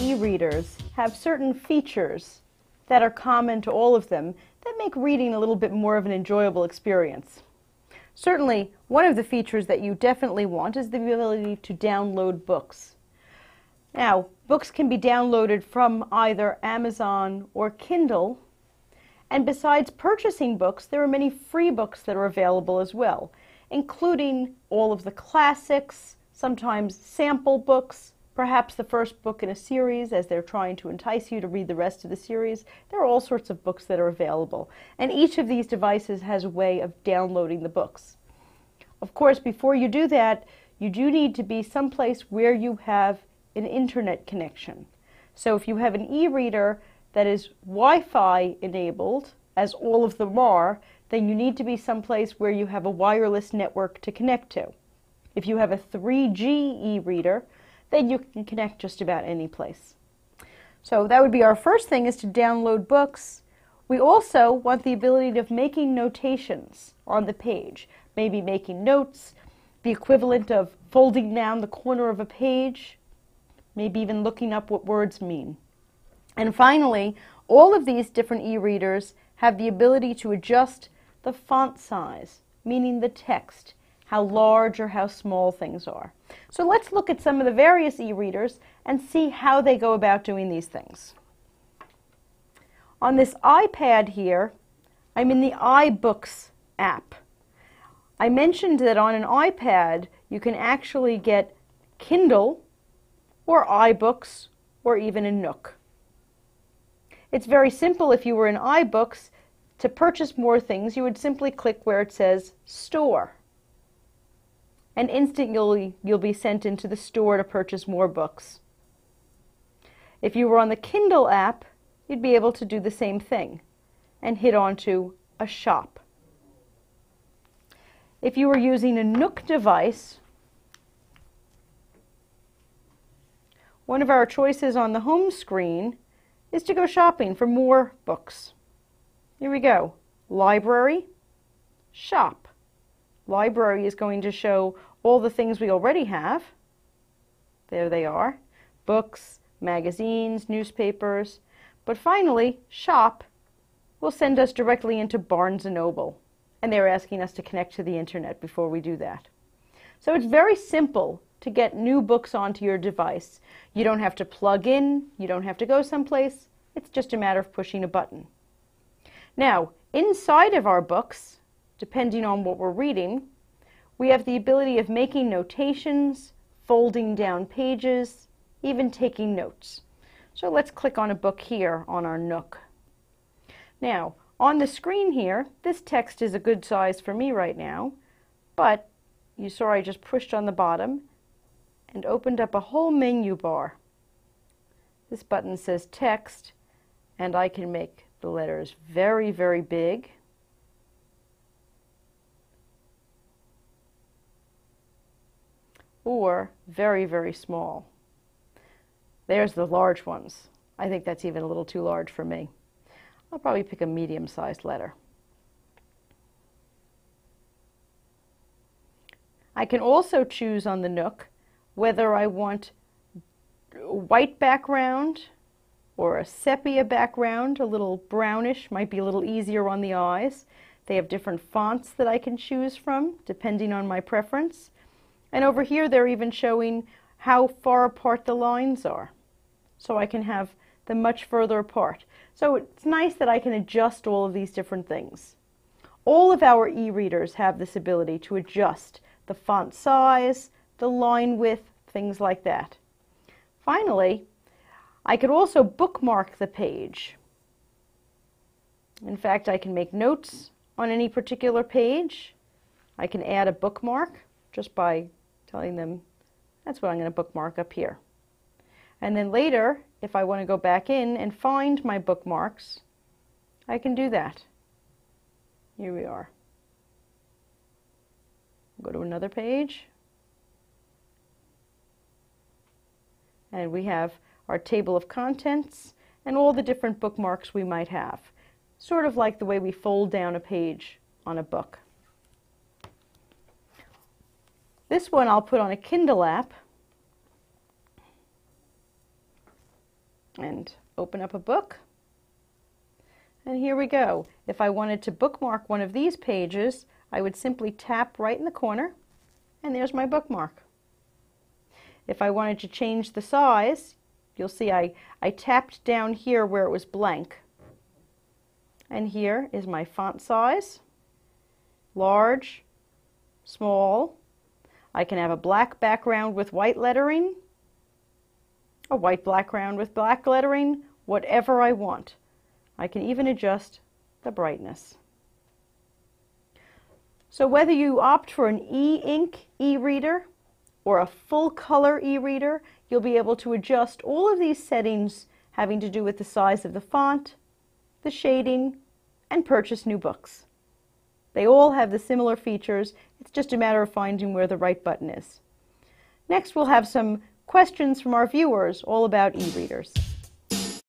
e-readers have certain features that are common to all of them that make reading a little bit more of an enjoyable experience. Certainly, one of the features that you definitely want is the ability to download books. Now, books can be downloaded from either Amazon or Kindle, and besides purchasing books, there are many free books that are available as well, including all of the classics, sometimes sample books, perhaps the first book in a series as they're trying to entice you to read the rest of the series. There are all sorts of books that are available, and each of these devices has a way of downloading the books. Of course, before you do that, you do need to be someplace where you have an internet connection. So if you have an e-reader that is Wi-Fi enabled, as all of them are, then you need to be someplace where you have a wireless network to connect to. If you have a 3G e-reader, then you can connect just about any place. So that would be our first thing, is to download books. We also want the ability of making notations on the page, maybe making notes, the equivalent of folding down the corner of a page, maybe even looking up what words mean. And finally, all of these different e-readers have the ability to adjust the font size, meaning the text, how large or how small things are. So let's look at some of the various e-readers and see how they go about doing these things. On this iPad here, I'm in the iBooks app. I mentioned that on an iPad you can actually get Kindle or iBooks or even a Nook. It's very simple. If you were in iBooks, to purchase more things, you would simply click where it says Store. And instantly you'll be sent into the store to purchase more books. If you were on the Kindle app, you'd be able to do the same thing and hit onto a shop. If you were using a Nook device, one of our choices on the home screen is to go shopping for more books. Here we go. Library, shop. Library is going to show all the things we already have. There they are. Books, magazines, newspapers. But finally, shop will send us directly into Barnes & Noble. And they're asking us to connect to the internet before we do that. So it's very simple to get new books onto your device. You don't have to plug in, you don't have to go someplace. It's just a matter of pushing a button. Now, inside of our books, depending on what we're reading, we have the ability of making notations, folding down pages, even taking notes. So let's click on a book here on our Nook. Now, on the screen here, this text is a good size for me right now, but you saw I just pushed on the bottom and opened up a whole menu bar. This button says text, and I can make the letters very, very big. Or very, very small. There's the large ones. I think that's even a little too large for me. I'll probably pick a medium-sized letter. I can also choose on the Nook whether I want a white background or a sepia background, a little brownish, might be a little easier on the eyes. They have different fonts that I can choose from depending on my preference. And over here they're even showing how far apart the lines are. So I can have them much further apart. So it's nice that I can adjust all of these different things. All of our e-readers have this ability to adjust the font size, the line width, things like that. Finally, I could also bookmark the page. In fact, I can make notes on any particular page. I can add a bookmark just by telling them that's what I'm going to bookmark up here. And then later, if I want to go back in and find my bookmarks, I can do that. Here we are. Go to another page. And we have our table of contents and all the different bookmarks we might have. Sort of like the way we fold down a page on a book. This one I'll put on a Kindle app. open up a book. And here we go. If I wanted to bookmark one of these pages, I would simply tap right in the corner, and there's my bookmark. If I wanted to change the size, you'll see I tapped down here where it was blank. And here is my font size, large, small. I can have a black background with white lettering, a white background with black lettering, whatever I want. I can even adjust the brightness. So whether you opt for an e-ink e-reader or a full color e-reader, you'll be able to adjust all of these settings having to do with the size of the font, the shading, and purchase new books. They all have the similar features. It's just a matter of finding where the right button is. Next, we'll have some questions from our viewers all about e-readers.